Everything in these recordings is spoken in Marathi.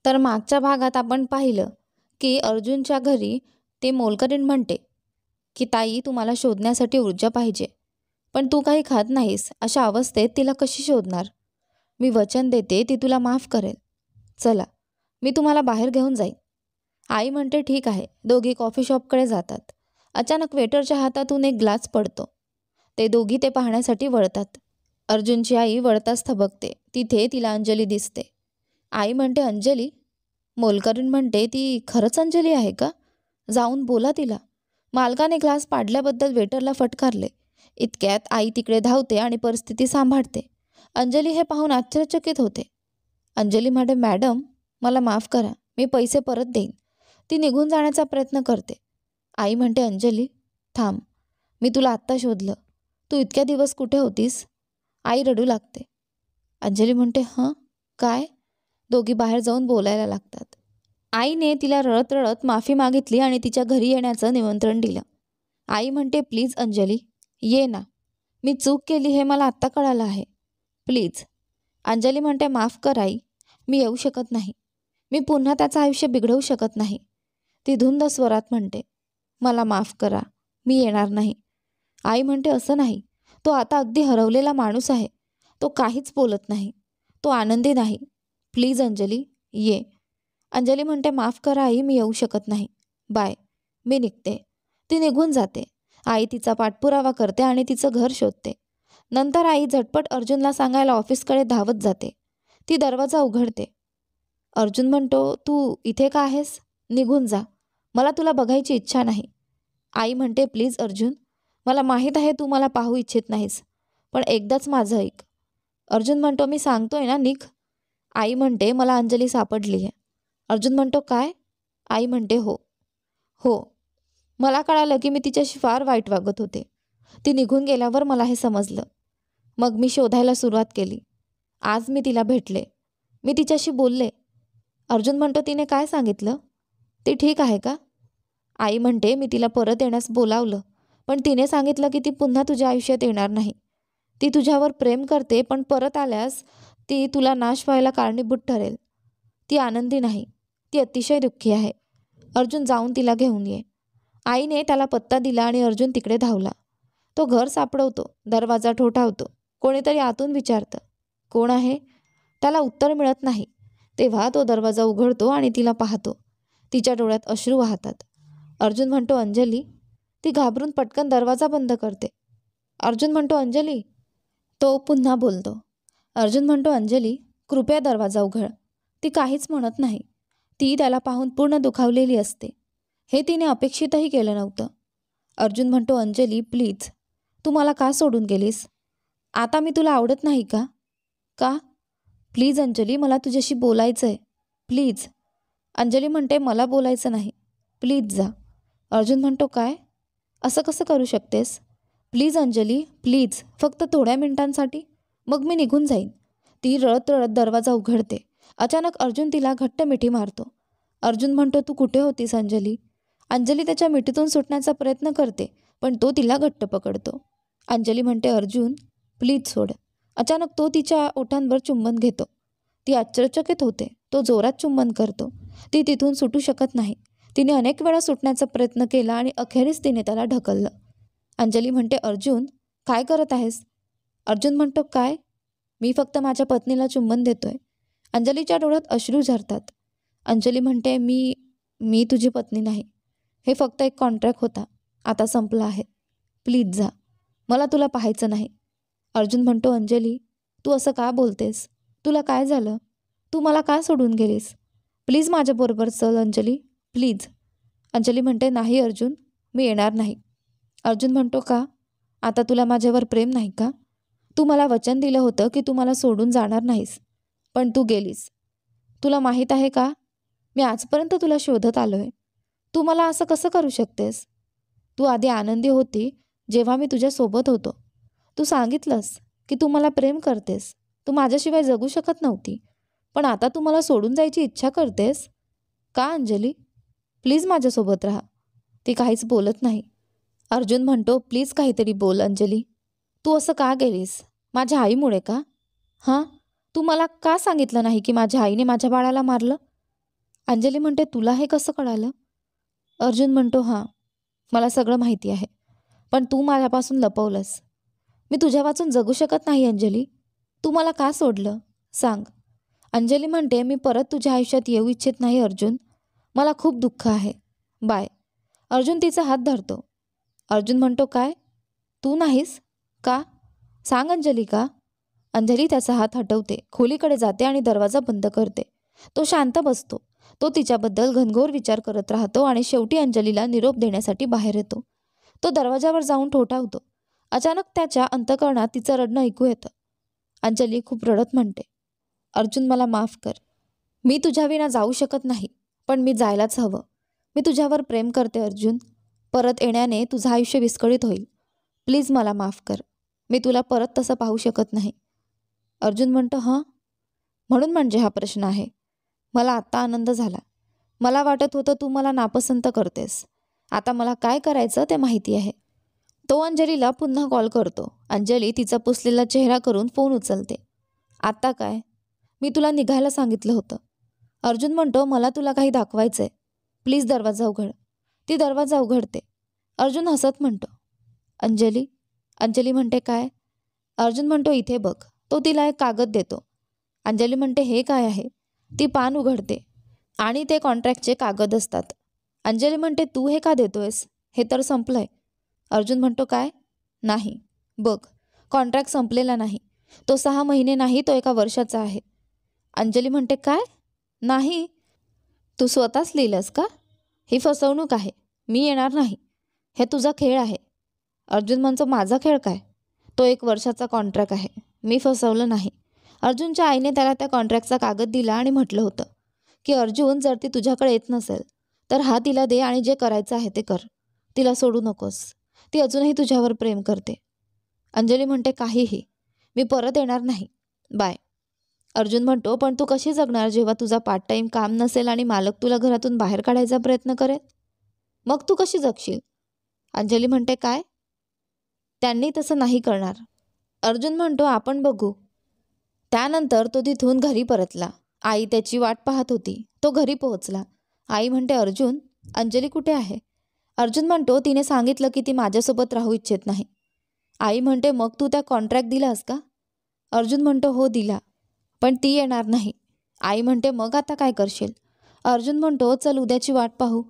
तर मागच्या भागात आपण पाहिलं की अर्जुनच्या घरी ते मोलकरीण म्हणते की ताई तुम्हाला शोधण्यासाठी ऊर्जा पाहिजे, पण तू काही खात नाहीस, अशा अवस्थेत तिला कशी शोधणार? मी वचन देते ती तुला माफ करेल. चला, मी तुम्हाला बाहेर घेऊन जाईन. आई म्हणते ठीक आहे. दोघी कॉफी शॉपकडे जातात. अचानक वेटरच्या हातातून एक ग्लास पडतो. ते दोघी ते पाहण्यासाठी वळतात. अर्जुनची आई वळताच थबकते. तिथे तिला अंजली दिसते. आई म्हणते अंजली? मोलकरीण म्हणते ती खरंच अंजली आहे का? जाऊन बोला तिला. मालकाने ग्लास पाडल्याबद्दल वेटरला फटकारले. इतक्यात आई तिकडे धावते आणि परिस्थिती सांभाळते. अंजली हे पाहून आश्चर्यचकित होते. अंजली म्हणते मॅडम मला माफ करा, मी पैसे परत देईन. ती निघून जाण्याचा प्रयत्न करते. आई म्हणते अंजली थांब, मी तुला आत्ता शोधलं. तू इतक्या दिवस कुठे होतीस? आई रडू लागते. अंजली म्हणते हं काय? दोघी बाहेर जाऊन बोलायला लागतात. आईने तिला रडत रडत माफी मागितली आणि तिच्या घरी येण्याचं निमंत्रण दिलं. आई म्हणते प्लीज अंजली ये ना, मी चूक केली हे मला आत्ता कळालं आहे, प्लीज. अंजली म्हणते माफ कर आई, मी येऊ शकत नाही. मी पुन्हा त्याचं आयुष्य बिघडवू शकत नाही. ती धुंद स्वरात म्हणते मला माफ करा, मी येणार नाही. आई म्हणते असं नाही, तो आता अगदी हरवलेला माणूस आहे. तो काहीच बोलत नाही, तो आनंदी नाही. प्लीज अंजली ये. अंजली म्हणते माफ करा आई, मी येऊ शकत नाही, बाय, मी निघते. ती निघून जाते. आई तिचा पाठपुरावा करते आणि तिचं घर शोधते. नंतर आई झटपट अर्जुनला सांगायला ऑफिसकडे धावत जाते. ती दरवाजा उघडते. अर्जुन म्हणतो तू इथे का आहेस? निघून जा, मला तुला बघायची इच्छा नाही. आई म्हणते प्लीज अर्जुन, मला माहीत आहे तू मला पाहू इच्छित नाहीस, पण एकदाच माझं ऐक. अर्जुन म्हणतो मी सांगतोय ना, निघ. आई म्हणते मला अंजली सापडली आहे. अर्जुन म्हणतो काय? आई म्हणते हो हो, मला कळालं की मी तिच्याशी फार वाईट वागत होते. ती निघून गेल्यावर मला हे समजलं. मग मी शोधायला सुरुवात केली. आज मी तिला भेटले, मी तिच्याशी बोलले. अर्जुन म्हणतो तिने काय सांगितलं? ती ठीक आहे का? आई म्हणते मी तिला परत येण्यास बोलावलं, पण तिने सांगितलं की ती पुन्हा तुझ्या आयुष्यात येणार नाही. ती तुझ्यावर प्रेम करते, पण परत आल्यास ती तुला नाश व्हायला कारणीभूत ठरेल. ती आनंदी नाही, ती अतिशय दुःखी आहे. अर्जुन जाऊन तिला घेऊन ये. आईने त्याला पत्ता दिला आणि अर्जुन तिकडे धावला. तो घर सापडवतो, दरवाजा ठोठावतो. कोणीतरी आतून विचारतं कोण आहे? त्याला उत्तर मिळत नाही. तेव्हा तो दरवाजा उघडतो आणि तिला पाहतो. तिच्या डोळ्यात अश्रू वाहतात. अर्जुन म्हणतो अंजली. ती घाबरून पटकन दरवाजा बंद करते. अर्जुन म्हणतो अंजली. तो पुन्हा बोलतो. अर्जुन म्हणतो अंजली कृपया दरवाजा उघड. ती काहीच म्हणत नाही. ती त्याला पाहून पूर्ण दुखावलेली असते. हे तिने अपेक्षितही केलं नव्हतं. अर्जुन म्हणतो अंजली प्लीज, तू मला का सोडून गेलीस? आता मी तुला आवडत नाही का? का? प्लीज अंजली, मला तुझ्याशी बोलायचं आहे, प्लीज. अंजली म्हणते मला बोलायचं नाही, प्लीज जा. अर्जुन म्हणतो काय? असं कसं करू शकतेस? प्लीज अंजली, प्लीज, फक्त थोड्या मिनिटांसाठी, मग मी निघून जाईन. ती रडत रडत दरवाजा उघडते. अचानक अर्जुन तिला घट्ट मिठी मारतो. अर्जुन म्हणतो तू कुठे होतीस अंजली? अंजली त्याच्या मिठीतून सुटण्याचा प्रयत्न करते, पण तो तिला घट्ट पकडतो. अंजली म्हणते अर्जुन प्लीज सोड. अचानक तो तिच्या ओठांवर चुंबन घेतो. ती आश्चर्यचकित होते. तो जोरात चुंबन करतो. ती तिथून सुटू शकत नाही. तिने अनेक वेळा सुटण्याचा प्रयत्न केला आणि अखेरीस तिने त्याला ढकललं. अंजली म्हणते अर्जुन काय करत आहेस? अर्जुन म्हणतो काय? मी फक्त माझ्या पत्नीला चुंबन देतोय. अंजलीच्या डोळ्यात अश्रू झरतात. अंजली म्हणते मी तुझी पत्नी नाही. हे फक्त एक कॉन्ट्रॅक्ट होता, आता संपला आहे. प्लीज जा, मला तुला पाहायचं नाही. अर्जुन म्हणतो अंजली तू असं का बोलतेस? तुला काय झालं? तू मला का सोडून गेलीस? प्लीज माझ्याबरोबर चल अंजली, प्लीज. अंजली म्हणते नाही अर्जुन, मी येणार नाही. अर्जुन म्हणतो का? आता तुला माझ्यावर प्रेम नाही का? तू मला वचन दिलं होतं की तू मला सोडून जाणार नाहीस, पण तू गेलीस. तुला माहीत आहे का, मी आजपर्यंत तुला शोधत आलोय. तू मला असं कसं करू शकतेस? तू आधी आनंदी होती जेव्हा मी तुझ्यासोबत होतो. तू सांगितलंस की तू मला प्रेम करतेस, तू माझ्याशिवाय जगू शकत नव्हती, पण आता तू मला सोडून जायची इच्छा करतेस का? अंजली प्लीज माझ्यासोबत राहा. ती काहीच बोलत नाही. अर्जुन म्हणतो प्लीज काहीतरी बोल अंजली. तू असं का गेलीस? माझ्या आईमुळे का? हां, तू मला का सांगितलं नाही की माझ्या आईने माझ्या बाळाला मारलं? अंजली म्हणते, तुला हे कसं कळालं? अर्जुन म्हणतो, हां, मला सगळं माहिती आहे, पण तू माझ्यापासून लपवलंस. मी तुझ्या वाचून जगू शकत नाही अंजली. तू मला का सोडलं? सांग. अंजली म्हणते, मी परत तुझ्या आयुष्यात येऊ इच्छित नाही अर्जुन. मला खूप दुःख आहे. बाय. अर्जुन तिचा हात धरतो. अर्जुन म्हणतो, काय? तू नाहीस? का? सांग अंजली, का? अंजली त्याचा हात हटवते, खोलीकडे जाते आणि दरवाजा बंद करते. तो शांत बसतो. तो तिच्याबद्दल घनघोर विचार करत राहतो आणि शेवटी अंजलीला निरोप देण्यासाठी बाहेर येतो. तो दरवाजावर जाऊन ठोठावतो. अचानक त्याच्या अंतःकरणात तिचं रडणं ऐकू येतं. अंजली खूप रडत म्हणते, अर्जुन मला माफ कर. मी तुझ्याविना जाऊ शकत नाही, पण मी जायलाच हवं. मी तुझ्यावर प्रेम करते अर्जुन. परत येण्याने तुझं आयुष्य विस्कळीत होईल. प्लीज मला माफ कर. मी तुला परत तसं पाहू शकत नाही. अर्जुन म्हणतो, हं? म्हणून म्हणजे हा प्रश्न आहे. मला आत्ता आनंद झाला. मला वाटत होतं तू मला नापसंत करतेस. आता मला काय करायचं ते माहिती आहे. तो अंजलीला पुन्हा कॉल करतो. अंजली तिचा पुसलेला चेहरा करून फोन उचलते. आता काय? मी तुला निघायला सांगितलं होतं. अर्जुन म्हणतो, मला तुला काही दाखवायचंय. प्लीज दरवाजा उघड. ती दरवाजा उघडते. अर्जुन हसत म्हणतो, अंजली. अंजली म्हणते, काय? अर्जुन म्हणतो, इथे बघ. तो तिला एक कागद देतो. अंजली म्हणते, हे काय आहे? ती पान उघडते आणि ते कॉन्ट्रॅक्टचे कागद असतात. अंजली म्हणते, तू हे का देतोयस? हे तर संपलंय. अर्जुन म्हणतो, काय? नाही. बघ, कॉन्ट्रॅक्ट संपलेला नाही. तो 6 महिने नाही, तो 1 वर्षाचा आहे. अंजली म्हणते, काय? नाही. तू स्वतःच लिहिलंस का? ही फसवणूक आहे. मी येणार नाही. हे तुझा खेळ आहे. अर्जुन म्हणतो, माझा खेळ काय? तो 1 वर्षाचा कॉन्ट्रॅक्ट आहे. मी फसवलं नाही. अर्जुनच्या आईने त्याला त्या कॉन्ट्रॅक्टचा कागद दिला आणि म्हटलं होतं की अर्जुन, जर ती तुझ्याकडे येत नसेल तर हा तिला दे आणि जे करायचं आहे ते कर. तिला सोडू नकोस. ती अजूनही तुझ्यावर प्रेम करते. अंजली म्हणते, काहीही. मी परत येणार नाही. बाय. अर्जुन म्हणतो, पण तू कशी जगणार जेव्हा तुझा पार्ट टाईम काम नसेल आणि मालक तुला घरातून बाहेर काढायचा प्रयत्न करेल? मग तू कशी जगशील? अंजली म्हणते, काय? त्यांनी तसं नाही करणार. अर्जुन म्हणतो, आपण बघू. त्यानंतर तो तिथून घरी परतला. आई त्याची वाट पाहत होती. तो घरी पोहोचला. आई म्हणते, अर्जुन, अंजली कुठे आहे? अर्जुन म्हणतो, तिने सांगितलं की ती माझ्यासोबत राहू इच्छित नाही. आई म्हणते, मग तू त्या कॉन्ट्रॅक्ट दिलास का? अर्जुन म्हणतो, हो दिला, पण ती येणार नाही. आई म्हणते, मग आता काय करशील? अर्जुन म्हणतो, चल उद्याची वाट पाहू.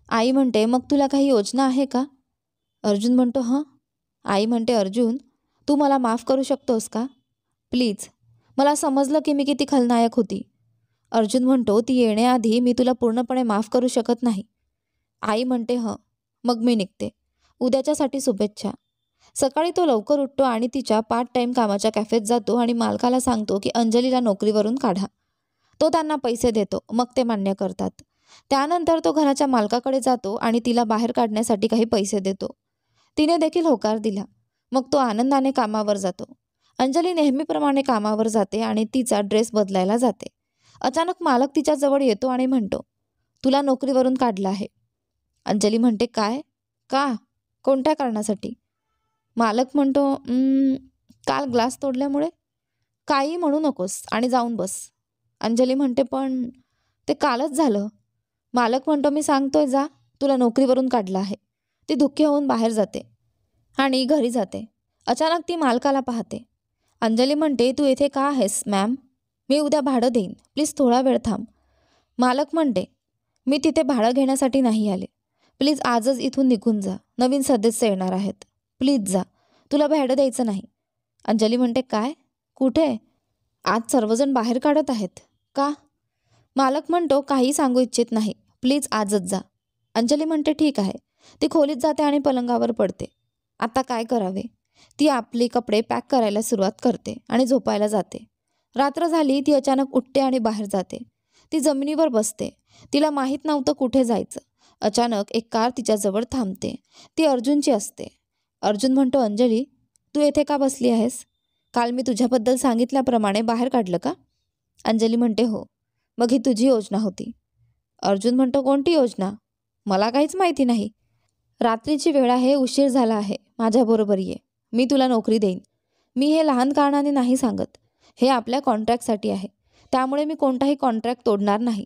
आई म्हणते, मग तुला काही योजना आहे का? अर्जुन म्हणतो, हं. आई म्हणते, अर्जुन, तू मला माफ करू शकतोस का? प्लीज. मला समजलं की मी किती खलनायक होती. अर्जुन म्हणतो, ती येण्याआधी मी तुला पूर्णपणे माफ करू शकत नाही. आई म्हणते, हं. मग मी निघते. उद्याच्यासाठी शुभेच्छा. सकाळी तो लवकर उठतो आणि तिच्या पार्ट टाईम कामाच्या कॅफेत जातो आणि मालकाला सांगतो की अंजलीला नोकरीवरून काढा. तो त्यांना पैसे देतो. मग ते मान्य करतात. त्यानंतर तो घराच्या मालकाकडे जातो आणि तिला बाहेर काढण्यासाठी काही पैसे देतो. तिने देखील होकार दिला. मग तो आनंदाने कामावर जातो. अंजली नेहमीप्रमाणे कामावर जाते आणि तिचा ड्रेस बदलायला जाते. अचानक मालक तिच्याजवळ येतो आणि म्हणतो, तुला नोकरीवरून काढलं आहे. अंजली म्हणते, काय? का? कोणत्या कारणासाठी? मालक म्हणतो, काल ग्लास तोडल्यामुळे. काही म्हणू नकोस आणि जाऊन बस. अंजली म्हणते, पण ते कालच झालं. मालक म्हणतो, मी सांगतोय जा, तुला नोकरीवरून काढलं आहे. ती दुःखी होऊन बाहेर जाते आणि घरी जाते. अचानक ती मालकाला पाहते. अंजली म्हणते, तू येथे का आहेस मॅम? मी उद्या भाडं देईन. प्लीज थोडा वेळ थांब. मालक म्हणते, मी तिथे भाडं घेण्यासाठी नाही आले. प्लीज आजच इथून निघून जा. नवीन सदस्य येणार आहेत. प्लीज जा. तुला भाडं द्यायचं नाही. अंजली म्हणते, काय? कुठे? आज सर्वजण बाहेर काढत आहेत. का? मालक म्हणतो, काही सांगू इच्छित नाही. प्लीज आजच जा. अंजली म्हणते, ठीक आहे. ती खोलीत जाते आणि पलंगावर पडते. आता काय करावे? ती आपले कपडे पॅक करायला सुरुवात करते आणि झोपायला जाते. रात्र झाली. ती अचानक उठते आणि बाहेर जाते. ती जमिनीवर बसते. तिला माहीत नव्हतं कुठे जायचं. अचानक एक कार तिच्याजवळ थांबते. ती अर्जुनची असते. अर्जुन म्हणतो, अंजली, तू येथे का बसली आहेस? काल मी तुझ्याबद्दल सांगितल्याप्रमाणे बाहेर काढलं का? अंजली म्हणते, हो. मग ही तुझी योजना होती. अर्जुन म्हणतो, कोणती योजना? मला काहीच माहिती नाही. रात्रीची वेळ आहे, उशीर झाला आहे. माझ्याबरोबर ये. मी तुला नोकरी देईन. मी हे लहान कारणाने नाही सांगत. हे आपल्या कॉन्ट्रॅक्टसाठी आहे. त्यामुळे मी कोणताही कॉन्ट्रॅक्ट तोडणार नाही.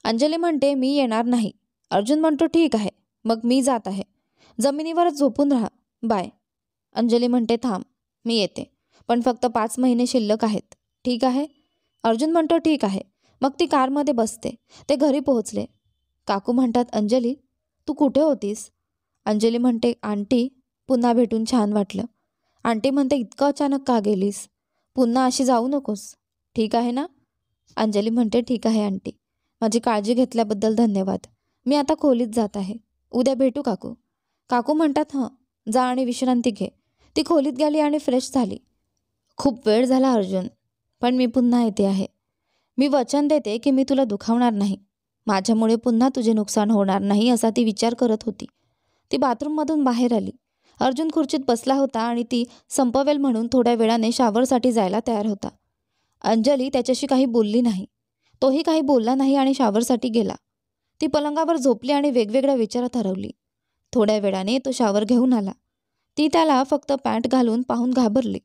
अंजली म्हणते मी येणार नाही. अर्जुन म्हणतो ठीक आहे, मग मी जात आहे. जमिनीवरच झोपून राहा, बाय. अंजली म्हणते थांब, मी येते, पण फक्त 5 महिने शिल्लक आहेत, ठीक आहे? अर्जुन म्हणतो ठीक आहे. मग ती कारमध्ये बसते. ते घरी पोहोचले. काकू म्हणतात अंजली, तू कुठे होतीस? अंजली म्हणते आंटी, पुन्हा भेटून छान वाटलं. आंटी म्हणते इतकं अचानक का गेलीस? पुन्हा अशी जाऊ नकोस, ठीक आहे ना? अंजली म्हणते ठीक आहे आंटी, माझी काळजी घेतल्याबद्दल धन्यवाद. मी आता खोलीत जात आहे. उद्या भेटू काकू. काकू म्हणतात हं, जा आणि विश्रांती घे. ती खोलीत गेली आणि फ्रेश झाली. खूप वेळ झाला अर्जुन, पण मी पुन्हा येते आहे. मी वचन देते की मी तुला दुखावणार नाही. माझ्यामुळे पुन्हा तुझे नुकसान होणार नाही असा ती विचार करत होती. ती बाथरूममधून बाहेर आली. अर्जुन खुर्चीत बसला होता आणि ती संपवेल म्हणून थोड्या वेळाने शावरसाठी जायला तयार होता. अंजली त्याच्याशी काही बोलली नाही. तोही काही बोलला नाही आणि शावरसाठी गेला. ती पलंगावर झोपली आणि वेगवेगळ्या विचारात हरवली. थोड्या वेळाने तो शावर घेऊन आला. ती त्याला फक्त पॅन्ट घालून पाहून घाबरली.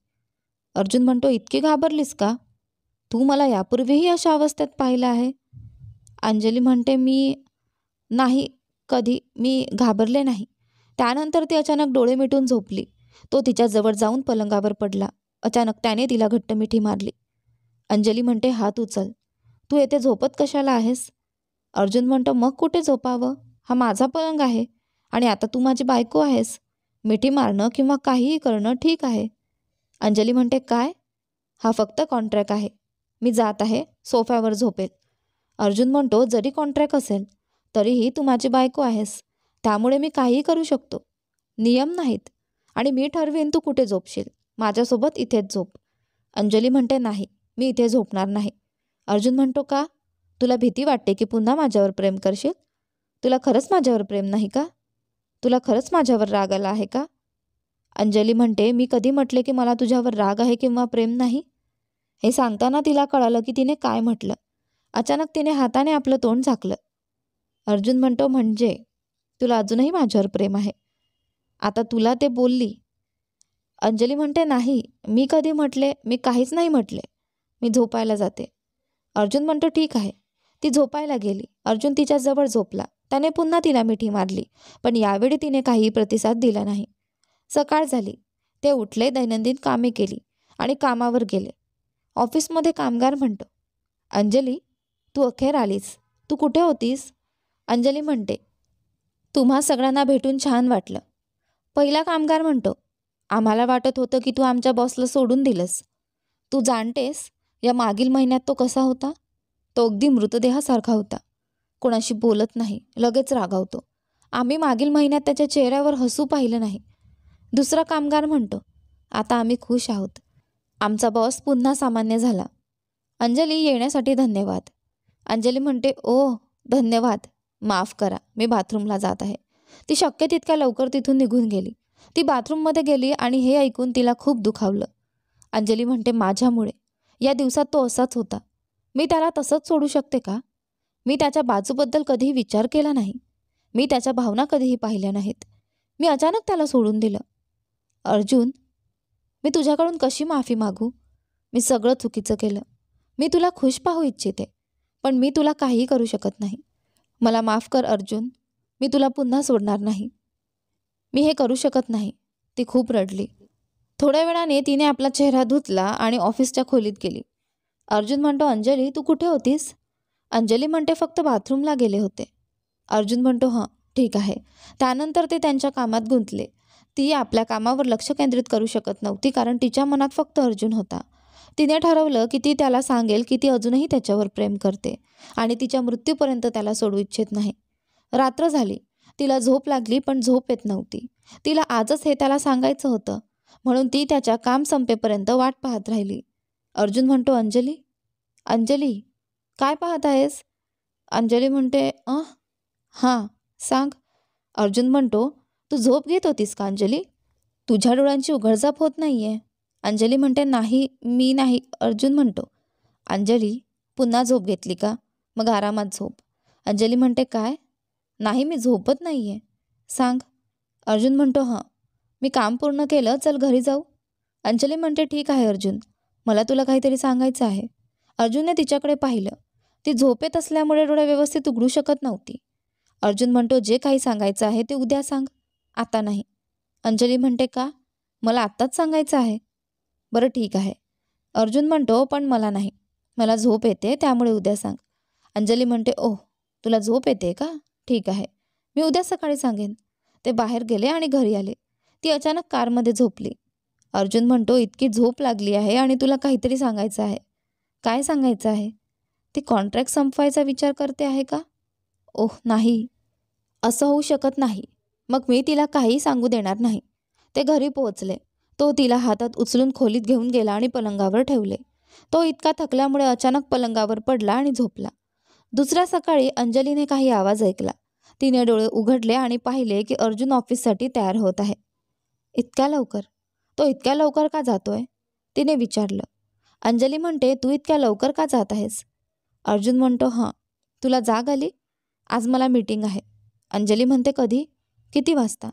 अर्जुन म्हणतो इतकी घाबरलीस का? तू मला यापूर्वीही अशा अवस्थेत पाहिलं आहे? अंजली म्हणते नाही, कधी मी घाबरले नाही. त्यानंतर ती अचानक डोळे मिटून झोपली. तो तिच्याजवळ जाऊन पलंगावर पडला. अचानक त्याने तिला घट्ट मिठी मारली. अंजली म्हणते हात उचल, तू येथे झोपत कशाला आहेस? अर्जुन म्हणतो मग कुठे झोपावं? हा माझा पलंग आहे आणि आता तू माझी बायको आहेस. मिठी मारणं किंवा काहीही करणं ठीक आहे. अंजली म्हणते काय? हा फक्त कॉन्ट्रॅक्ट आहे. मी जात आहे, सोफ्यावर झोपेल. अर्जुन म्हणतो जरी कॉन्ट्रॅक्ट असेल तरीही तू माझी बायको आहेस, त्यामुळे मी काहीही करू शकतो. नियम नाहीत आणि मी ठरवीन तू कुठे झोपशील. माझ्यासोबत इथेच झोप. अंजली म्हणते नाही, मी इथे झोपणार नाही. अर्जुन म्हणतो का? तुला भीती वाटते की पुन्हा माझ्यावर प्रेम करशील? तुला खरंच माझ्यावर प्रेम नाही का? तुला खरंच माझ्यावर राग आला आहे का? अंजली म्हणते मी कधी म्हटले की मला तुझ्यावर राग आहे किंवा प्रेम नाही? हे सांगताना तिला कळालं की तिने काय म्हटलं. अचानक तिने हाताने आपलं तोंड झाकलं. अर्जुन म्हणतो म्हणजे तुला अजूनही माझ्यावर प्रेम आहे? आता तुला ते बोलली. अंजली म्हणते नाही, मी कधी म्हटले? मी काहीच नाही म्हटले. मी झोपायला जाते. अर्जुन म्हणतो ठीक आहे. ती झोपायला गेली. अर्जुन तिच्याजवळ झोपला. त्याने पुन्हा तिला मिठी मारली, पण यावेळी तिने काही प्रतिसाद दिला नाही. सकाळ झाली. ते उठले, दैनंदिन कामे केली आणि कामावर गेले. ऑफिसमध्ये कामगार म्हणतो अंजली, तू अखेर आलीस. तू कुठे होतीस? अंजली म्हणते तुम्हा सगळ्यांना भेटून छान वाटलं. पहिला कामगार म्हणतो आम्हाला वाटत होतं की तू आमच्या बॉसला सोडून दिलंस. तू जाणतेस या मागील महिन्यात तो कसा होता? तो अगदी मृतदेहासारखा होता. कोणाशी बोलत नाही, लगेच रागावतो. आम्ही मागील महिन्यात त्याच्या चेहऱ्यावर हसू पाहिलं नाही. दुसरा कामगार म्हणतो आता आम्ही खुश आहोत. आमचा बॉस पुन्हा सामान्य झाला. अंजली येण्यासाठी धन्यवाद. अंजली म्हणते ओह धन्यवाद, माफ करा, मी बाथरूमला जात आहे. ती शक्य तितक्या लवकर तिथून निघून गेली. ती बाथरूममध्ये गेली आणि हे ऐकून तिला खूप दुखावलं. अंजली म्हणते माझ्यामुळे या दिवसात तो असाच होता. मी त्याला तसंच सोडू शकते का? मी त्याच्या बाजूबद्दल कधीही विचार केला नाही. मी त्याच्या भावना कधीही पाहिल्या नाहीत. मी अचानक त्याला सोडून दिलं. अर्जुन, मी तुझ्याकडून कशी माफी मागू? मी सगळं चुकीचं केलं. मी तुला खुश पाहू इच्छिते, पण मी तुला काहीही करू शकत नाही. मला माफ कर अर्जुन, मी तुला पुन्हा सोडणार नाही. मी हे करू शकत नाही. ती खूप रडली. थोड्या वेळाने तिने आपला चेहरा धुतला आणि ऑफिसच्या खोलीत गेली. अर्जुन म्हणतो अंजली, तू कुठे होतीस? अंजली म्हणते फक्त बाथरूमला गेले होते. अर्जुन म्हणतो हां ठीक आहे. त्यानंतर ते त्यांच्या कामात गुंतले. ती आपल्या कामावर लक्ष केंद्रित करू शकत नव्हती, कारण तिच्या मनात फक्त अर्जुन होता. तिने ठरवलं की ती त्याला सांगेल की ती अजूनही त्याच्यावर प्रेम करते आणि तिच्या मृत्यूपर्यंत त्याला सोडू इच्छित नाही. रात्र झाली. तिला झोप लागली, पण झोप येत नव्हती. तिला आजच हे त्याला सांगायचं होतं, म्हणून ती त्याच्या काम संपेपर्यंत वाट पाहत राहिली. अर्जुन म्हणतो अंजली, अंजली काय पाहत आहेस? अंजली म्हणते हां सांग. अर्जुन म्हणतो तू झोप घेत होतीस का अंजली? तुझ्या डोळ्यांची उघडझाप होत नाहीये. अंजली म्हणते नाही, मी नाही. अर्जुन म्हणतो अंजली, पुन्हा झोप घेतली का? मग आरामात झोप. अंजली म्हणते काय? नाही, मी झोपत नाहीये. सांग. अर्जुन म्हणतो हां, मी काम पूर्ण केलं, चल घरी जाऊ. अंजली म्हणते ठीक आहे अर्जुन, मला तुला काहीतरी सांगायचं आहे. अर्जुनने तिच्याकडे पाहिलं. ती झोपेत असल्यामुळे डोळे व्यवस्थित उघडू शकत नव्हती. अर्जुन म्हणतो, जे काही सांगायचं आहे ते उद्या सांग, आता नाही. अंजली म्हणते, का? मला आत्ताच सांगायचं आहे. बरं ठीक आहे. अर्जुन म्हणतो, पण मला नाही. मला झोप येते, त्यामुळे उद्या सांग. अंजली म्हणते, ओह, तुला झोप येते का? ठीक आहे, मी उद्या सकाळी सांगेन. ते बाहेर गेले आणि घरी आले. ती अचानक कारमध्ये झोपली. अर्जुन म्हणतो, इतकी झोप लागली आहे आणि तुला काहीतरी सांगायचं आहे. काय सांगायचं आहे? ती कॉन्ट्रॅक्ट संपवायचा विचार करते आहे का? ओह नाही, असं होऊ शकत नाही. मग मी तिला काही सांगू देणार नाही. ते घरी पोहोचले. तो तिला हातात उचलून खोलीत घेऊन गेला आणि पलंगावर ठेवले. तो इतका थकल्यामुळे अचानक पलंगावर पडला आणि झोपला. दुसऱ्या सकाळी अंजलीने काही आवाज ऐकला. तिने डोळे उघडले आणि पाहिले की अर्जुन ऑफिससाठी तयार होत आहे. इतक्या लवकर? तो इतक्या लवकर का जातोय? तिने विचारलं. अंजली म्हणते, तू इतक्या लवकर का जात आहेस? अर्जुन म्हणतो, हां, तुला जाग आली? आज मला मीटिंग आहे. अंजली म्हणते, कधी? किती वाजता?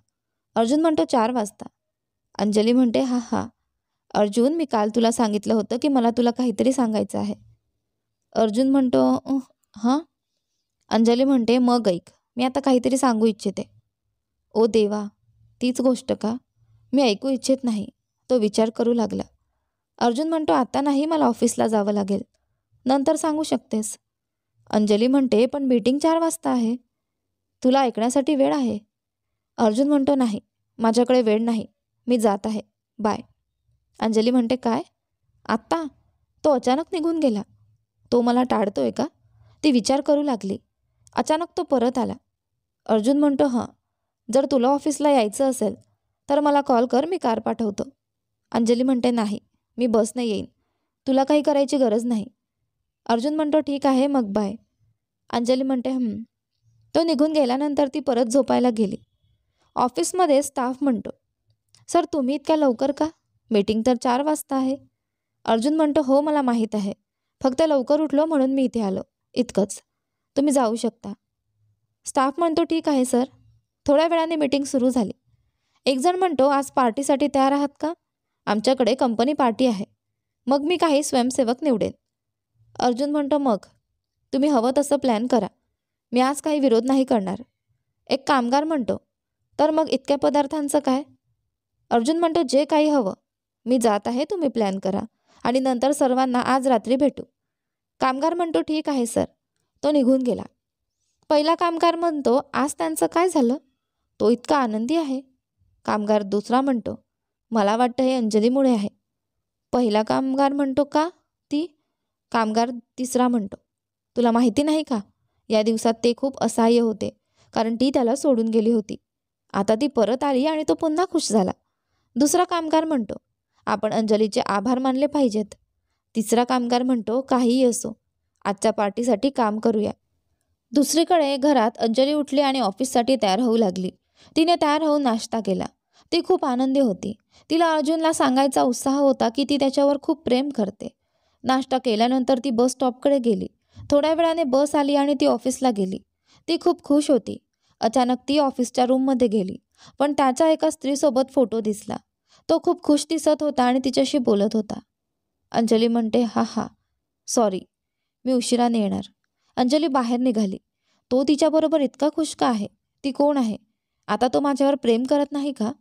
अर्जुन म्हणतो, 4 वाजता. अंजली म्हणते, हा हा. अर्जुन, मी काल तुला सांगितलं होतं की मला तुला काहीतरी सांगायचं आहे. अर्जुन म्हणतो, हां. अंजली म्हणते, मग ऐक, मी आता काहीतरी सांगू इच्छिते. ओ देवा, तीच गोष्ट का? मी ऐकू इच्छित नाही. तो विचार करू लागला. अर्जुन म्हणतो, आता नाही, मला ऑफिसला जावं लागेल. नंतर सांगू शकतेस. अंजली म्हणते, पण मीटिंग 4 वाजता आहे. तुला ऐकण्यासाठी वेळ आहे. अर्जुन म्हणतो, नाही, माझ्याकडे वेळ नाही, मी जात आहे, बाय. अंजली म्हणते, काय? आत्ता? तो अचानक निघून गेला. तो मला टाळतोय का? ती विचार करू लागली. अचानक तो परत आला. अर्जुन म्हणतो, हां, जर तुला ऑफिसला यायचं असेल तर मला कॉल कर, मी कार पाठवतो. अंजली म्हणते, नाही, मी बसने येईन, तुला काही करायची गरज नाही. अर्जुन म्हणतो, ठीक आहे, मग बाय. अंजली म्हणते, तो निघून गेल्यानंतर ती परत झोपायला गेली. ऑफिसमध्ये स्टाफ म्हणतो, सर, तुम्ही इतक्या लवकर का? मीटिंग तर 4 वाजता आहे. अर्जुन म्हणतो, हो, मला माहीत आहे, फक्त लवकर उठलो म्हणून मी इथे आलो, इतकंच. तुम्ही जाऊ शकता. स्टाफ म्हणतो, ठीक आहे सर. थोड्या वेळाने मीटिंग सुरू झाली. एक जण म्हणतो, आज पार्टीसाठी तयार आहात का? आमच्याकडे कंपनी पार्टी आहे. मग मी काही स्वयंसेवक निवडेन. अर्जुन म्हणतो, मग तुम्ही हवं तसं प्लॅन करा, मी आज काही विरोध नाही करणार. एक कामगार म्हणतो, तर मग इतक्या पदार्थांचं काय? अर्जुन म्हणतो, जे काही हवं. मी जात आहे, तुम्ही प्लॅन करा आणि नंतर सर्वांना आज रात्री भेटू. कामगार म्हणतो, ठीक आहे सर. तो निघून गेला. पहिला कामगार म्हणतो, आज त्यांचं काय झालं? तो इतका आनंदी आहे. कामगार दुसरा म्हणतो, मला वाटतं हे अंजलीमुळे आहे. पहिला कामगार म्हणतो, का? ती? कामगार तिसरा म्हणतो, तुला माहिती नाही का, या दिवसात ते खूप असहाय्य होते, कारण ती त्याला सोडून गेली होती. आता ती परत आली आणि तो पुन्हा खुश झाला. दुसरा कामगार म्हणतो, आपण अंजलीचे आभार मानले पाहिजेत. तिसरा कामगार म्हणतो, काहीही असो, आजच्या पार्टीसाठी काम करूया. दुसरीकडे घरात अंजली उठली आणि ऑफिससाठी तयार होऊ लागली. तिने तयार होऊन नाश्ता केला. ती खूप आनंदी होती. तिला अर्जुनला सांगायचा उत्साह होता की ती त्याच्यावर खूप प्रेम करते. नाश्ता केल्यानंतर ती बस स्टॉपकडे गेली. थोड्या वेळाने बस आली आणि ती ऑफिसला गेली. ती खूप खुश होती. अचानक ती ऑफिसच्या रूममध्ये गेली, पण त्याच्या एका स्त्रीसोबत फोटो दिसला. तो खूप खुश दिसत होता आणि तिच्याशी बोलत होता. अंजली म्हणते, हा हा, सॉरी, मी उशिराने येणार. अंजली बाहेर निघाली. तो तिच्याबरोबर इतका खुश का आहे? ती कोण आहे? आता तो माझ्यावर प्रेम करत नाही का?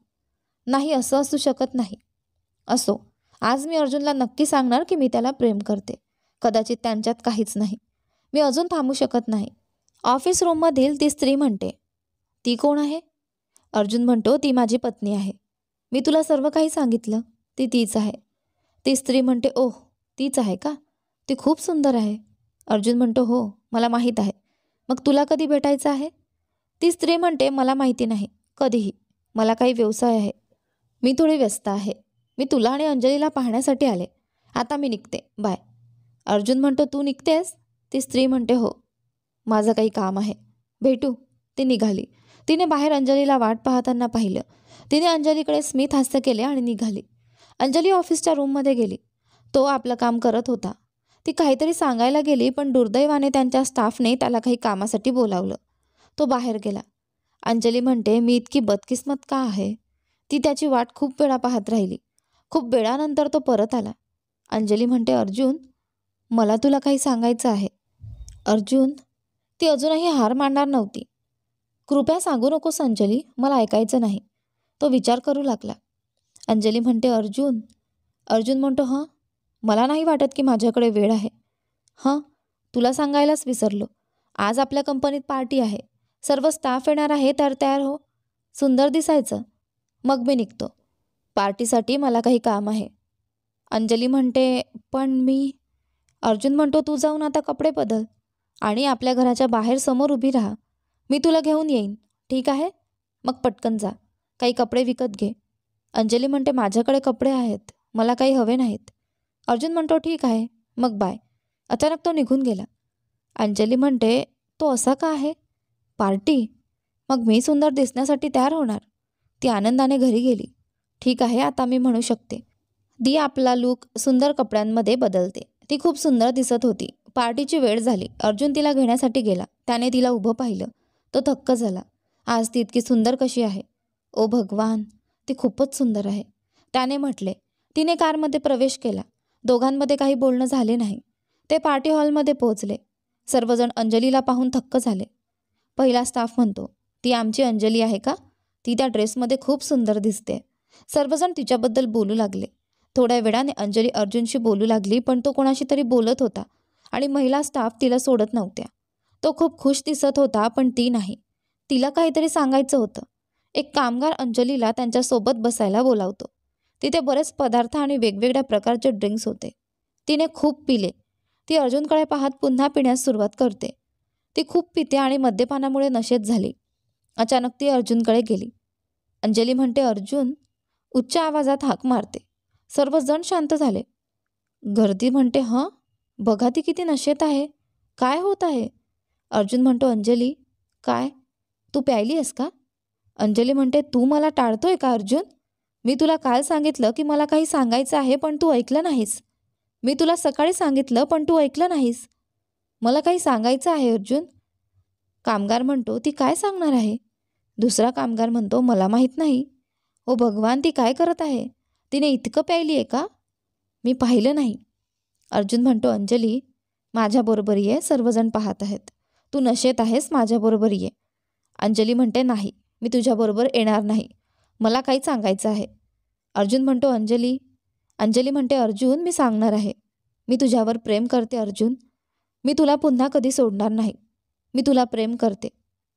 नाही, असं असू शकत नाही. असो, आज मी अर्जुनला नक्की सांगणार की मी त्याला प्रेम करते. कदाचित त्यांच्यात काहीच नाही. मी अजून थांबू शकत नाही. ऑफिस रूममधील ती स्त्री म्हणते, ती कोण आहे? अर्जुन म्हणतो, ती माझी पत्नी आहे. मी तुला सर्व काही सांगितलं, ती तीच आहे. ती स्त्री म्हणते, ओह, तीच आहे का? ती खूप सुंदर आहे. अर्जुन म्हणतो, हो, मला माहीत आहे. मग तुला कधी भेटायचं आहे? ती स्त्री म्हणते, मला माहिती नाही, कधीही. मला काही व्यवसाय आहे. मी थोडी व्यस्त आहे. मी तुला आणि अंजलीला पाहण्यासाठी आले. आता मी निघते, बाय. अर्जुन म्हणतो, तू निघतेस? ती स्त्री म्हणते, हो, माझं काही काम आहे, भेटू. ती निघाली. तिने बाहेर अंजलीला वाट पाहताना पाहिलं. तिने अंजलीकडे स्मित हास्य केले आणि निघाली. अंजली ऑफिसच्या रूममध्ये गेली. तो आपलं काम करत होता. ती काहीतरी सांगायला गेली, पण दुर्दैवाने त्यांच्या स्टाफने त्याला काही कामासाठी बोलावलं. तो बाहेर गेला. अंजली म्हणते, मी इतकी बदकिस्मत का आहे? ती त्याची वाट खूप वेळा पाहत राहिली. खूप वेळानंतर तो परत आला. अंजली म्हणते, अर्जुन, मला तुला काही सांगायचं आहे. अर्जुन, ती अजूनही हार मानणार नव्हती. कृपया सांगू नकोस अंजली, मला ऐकायचं नाही. तो विचार करू लागला. अंजली म्हणते अर्जुन. अर्जुन म्हणतो हं, मला नाही वाटत की माझ्याकडे वेळ आहे. हं, तुला सांगायलाच विसरलो. आज आपल्या कंपनीत पार्टी आहे. सर्व स्टाफ येणार आहे, तर तयार हो. सुंदर दिसायचं. मग मी निघतो. पार्टीसाठी मला काही काम आहे. अंजली म्हणते पण मी. अर्जुन म्हणतो तू जाऊन आता कपडे बदल आणि आपल्या घराच्या बाहेर समोर उभी राहा. मी तुला घेऊन येईन, ठीक आहे? मग पटकन जा, काही कपडे विकत घे. अंजली म्हणते माझ्याकडे कपडे आहेत, मला काही हवे नाहीत. अर्जुन म्हणतो ठीक आहे, मग बाय. अचानक तो निघून गेला. अंजली म्हणते तो असा का आहे? पार्टी? मग मी सुंदर दिसण्यासाठी तयार होणार. ती आनंदाने घरी गेली. ठीक आहे, आता मी म्हणू शकते. ती आपला लूक सुंदर कपड्यांमध्ये बदलते. ती खूप सुंदर दिसत होती. पार्टीची वेळ झाली. अर्जुन तिला घेण्यासाठी गेला. त्याने तिला उभं पाहिलं. तो थक्क झाला. आज ती इतकी सुंदर कशी आहे? ओ भगवान, ती खूपच सुंदर आहे, त्याने म्हटले. तिने कारमध्ये प्रवेश केला. दोघांमध्ये काही बोलणं झाले नाही. ते पार्टी हॉलमध्ये पोहोचले. सर्वजण अंजलीला पाहून थक्क झाले. पहिला स्टाफ म्हणतो, ती आमची अंजली आहे का? ती त्या ड्रेसमध्ये खूप सुंदर दिसते. सर्वजण तिच्याबद्दल बोलू लागले. थोड्या वेळाने अंजली अर्जुनशी बोलू लागली, पण तो कोणाशी तरी बोलत होता आणि महिला स्टाफ तिला सोडत नव्हत्या. तो खूप खुश दिसत होता, पण ती नाही. तिला काहीतरी सांगायचं होतं. एक कामगार अंजलीला त्यांच्यासोबत बसायला बोलावतो. तिथे बरेच पदार्थ आणि वेगवेगळ्या प्रकारचे ड्रिंक्स होते. तिने खूप पिले. ती अर्जुनकडे पाहत पुन्हा पिण्यास सुरुवात करते. ती खूप पिते आणि मद्यपानामुळे नशेत झाली. अचानक ती अर्जुनकडे गेली. अंजली म्हणते अर्जुन, उच्च आवाजात हाक मारते. सर्वजण शांत झाले. गर्दी म्हणते हं, बघा ती किती नशेत आहे. काय होत आहे? अर्जुन म्हणतो अंजली, काय? तू प्यायली आहेस का? अंजली म्हणते तू मला टाळतोय का अर्जुन? मी तुला काल सांगितलं की मला काही सांगायचं आहे, पण तू ऐकलं नाहीस. मी तुला सकाळी सांगितलं, पण तू ऐकलं नाहीस. मला काही सांगायचं आहे अर्जुन. कामगार म्हणतो ती काय सांगणार आहे? दुसरा कामगार म्हणतो मला माहीत नाही. ओ भगवान, ती काय करत आहे? तिने इतकं प्यायली आहे का? मी पाहिलं नाही. अर्जुन म्हणतो अंजली, माझ्याबरोबर ये, सर्वजण पाहत आहेत. तू नशेत आहेस, माझ्याबरोबर ये. अंजली म्हणते नाही, मी तुझ्याबरोबर येणार नाही. मला काही सांगायचं आहे. अर्जुन म्हणतो अंजली. अंजली म्हणते अर्जुन, मी सांगणार आहे. मी तुझ्यावर प्रेम करते अर्जुन. मी तुला पुन्हा कधी सोडणार नाही. मी तुला प्रेम करते.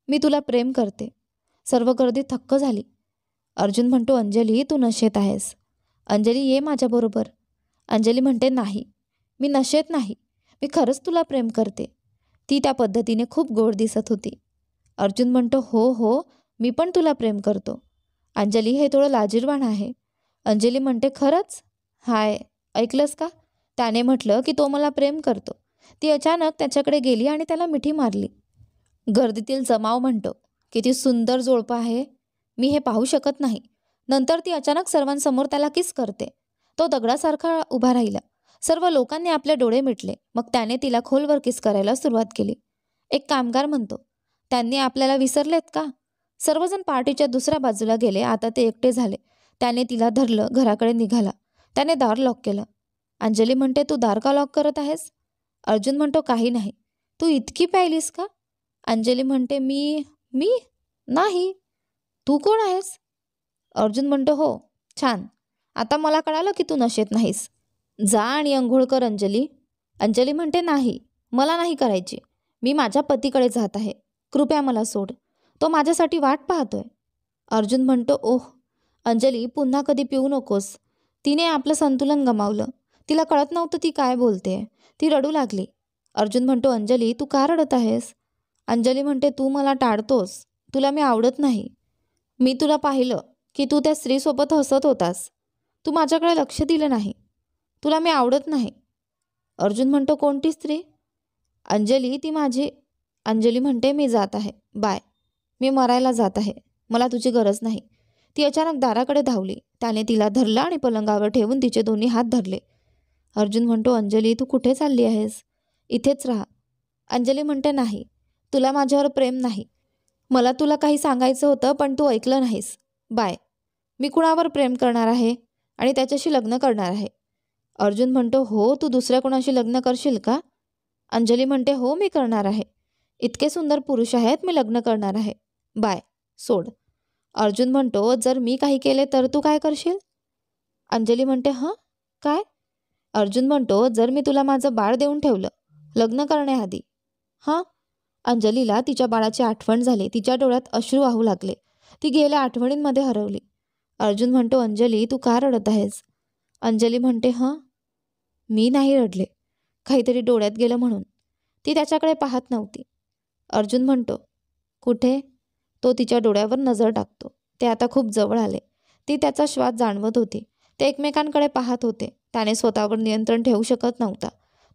मी तुला प्रेम करते. सर्व गर्दी थक्क झाली. अर्जुन म्हणतो अंजली, तू नशेत आहेस. अंजली ये माझ्याबरोबर. अंजली म्हणते नाही, मी नशेत नाही. मी खरंच तुला प्रेम करते. ती त्या पद्धतीने खूप गोड दिसत होती. अर्जुन म्हणतो हो हो, मी पण तुला प्रेम करतो. अंजली हे थोडं लाजिरवाण आहे. अंजली म्हणते खरंच? हाय, ऐकलंस का? त्याने म्हटलं की तो मला प्रेम करतो. ती अचानक त्याच्याकडे गेली आणि त्याला मिठी मारली. गर्दीतील जमाव म्हणतो किती सुंदर जोडपं आहे, मी हे पाहू शकत नाही. नंतर ती अचानक सर्वांसमोर त्याला किस करते. तो दगडासारखा उभा राहिला. सर्व लोकांनी आपले डोळे मिटले. मग त्याने तिला खोलवर किस करायला सुरुवात केली. एक कामगार म्हणतो, त्यांनी आपल्याला विसरलेत का? सर्वजण पार्टीच्या दुसऱ्या बाजूला गेले. आता ते एकटे झाले. त्याने तिला धरलं, घराकडे निघाला. त्याने दार लॉक केलं. अंजली म्हणते तू दार का लॉक करत आहेस? अर्जुन म्हणतो काही नाही. तू इतकी प्यायलीस का? अंजली म्हणते मी मी नाही. तू कोण आहेस? अर्जुन म्हणतो हो, छान. आता मला कळालं की तू नशेत नाहीस. जा आणि अंघोळ कर अंजली. अंजली म्हणते नाही, मला नाही करायची. मी माझ्या पतीकडे जात आहे. कृपया मला सोड. तो माझ्यासाठी वाट पाहतोय. अर्जुन म्हणतो ओह अंजली, पुन्हा कधी पिऊ नकोस. तिने आपलं संतुलन गमावलं. तिला कळत नव्हतं ती काय बोलते. ती रडू लागली. अर्जुन म्हणतो अंजली, तू का रडत आहेस? अंजली म्हणते तू मला टाळतोस. तुला मी आवडत नाही. मी तुला पाहिलं की तू त्या स्त्रीसोबत हसत होतास. तू माझ्याकडे लक्ष दिलं नाही. तुला मी आवडत नाही. अर्जुन म्हणतो कोणती स्त्री? अंजली, ती माझी. अंजली म्हणते मी जात आहे, बाय. मी मरायला जात आहे, मला तुझी गरज नाही. ती अचानक दाराकडे धावली. त्याने तिला धरलं आणि पलंगावर ठेवून तिचे दोन्ही हात धरले. अर्जुन म्हणतो अंजली, तू कुठे चालली आहेस? इथेच राहा. अंजली म्हणते नाही, तुला माझ्यावर प्रेम नाही. मला तुला काही सांगायचं होतं, पण तू ऐकलं नाहीस. बाय. मी कुणावर प्रेम करणार आहे आणि त्याच्याशी लग्न करणार आहे. अर्जुन म्हणतो हो, तू दुसऱ्या कोणाशी लग्न करशील का? अंजली म्हणते, हो मी करणार आहे. इतके सुंदर पुरुष आहेत, मी लग्न करणार आहे. बाय, सोड. अर्जुन म्हणतो, जर मी काही केले तर तू काय करशील? अंजली म्हणते, हं काय? अर्जुन म्हणतो, जर मी तुला माझं बाळ देऊन ठेवलं लग्न करण्याआधी. हां. अंजलीला तिच्या बाळाची आठवण झाली. तिच्या डोळ्यात अश्रू वाहू लागले. ती गेल्या आठवणींमध्ये हरवली. अर्जुन म्हणतो, अंजली तू का रडत आहेस? अंजली म्हणते, हं मी नाही रडले, काहीतरी डोळ्यात गेलं म्हणून. ती त्याच्याकडे पाहत नव्हती. अर्जुन म्हणतो, कुठे? तो तिच्या डोळ्यावर नजर टाकतो. ते आता खूप जवळ आले. ती त्याचा श्वास जाणवत होती. ते एकमेकांकडे पाहत होते. त्याने स्वतःवर नियंत्रण ठेवू शकत नव्हता.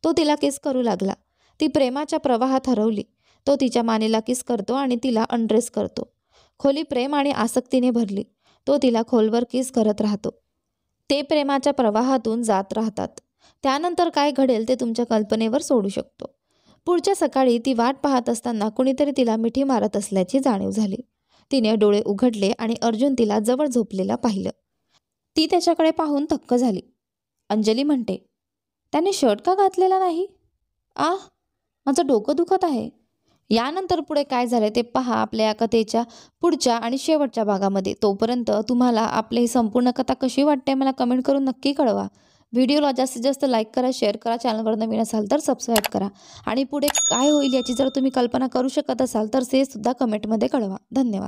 तो तिला किस करू लागला. ती प्रेमाच्या प्रवाहात हरवली. तो तिच्या मानेला किस करतो आणि तिला अनड्रेस करतो. खोली प्रेम आणि आसक्तीने भरली. तो तिला खोलवर किस करत राहतो. ते प्रेमाच्या प्रवाहातून जात राहतात. त्यानंतर काय घडेल ते तुमच्या कल्पनेवर सोडू शकतो. पुढच्या सकाळी ती वाट पाहत असताना कुणीतरी तिला मिठी मारत असल्याची जाणीव झाली. तिने डोळे उघडले आणि अर्जुन तिला जवळ झोपलेला पाहिलं. ती त्याच्याकडे पाहून थक्क झाली. अंजली म्हणते, त्याने शर्ट का घातलेला नाही? माझं डोकं दुखत आहे. यानंतर पुढे काय झाले ते पहा आपल्या या कथेच्या पुढच्या आणि शेवटच्या भागामध्ये. तोपर्यंत तुम्हाला आपली ही संपूर्ण कथा कशी वाटते मला कमेंट करून नक्की कळवा. व्हिडिओला जास्तीत जास्त लाईक करा, शेअर करा. चॅनलवर नवीन असाल तर सबस्क्राईब करा. आणि पुढे काय होईल याची जर तुम्ही कल्पना करू शकत असाल तर ते सुद्धा कमेंटमध्ये कळवा. धन्यवाद.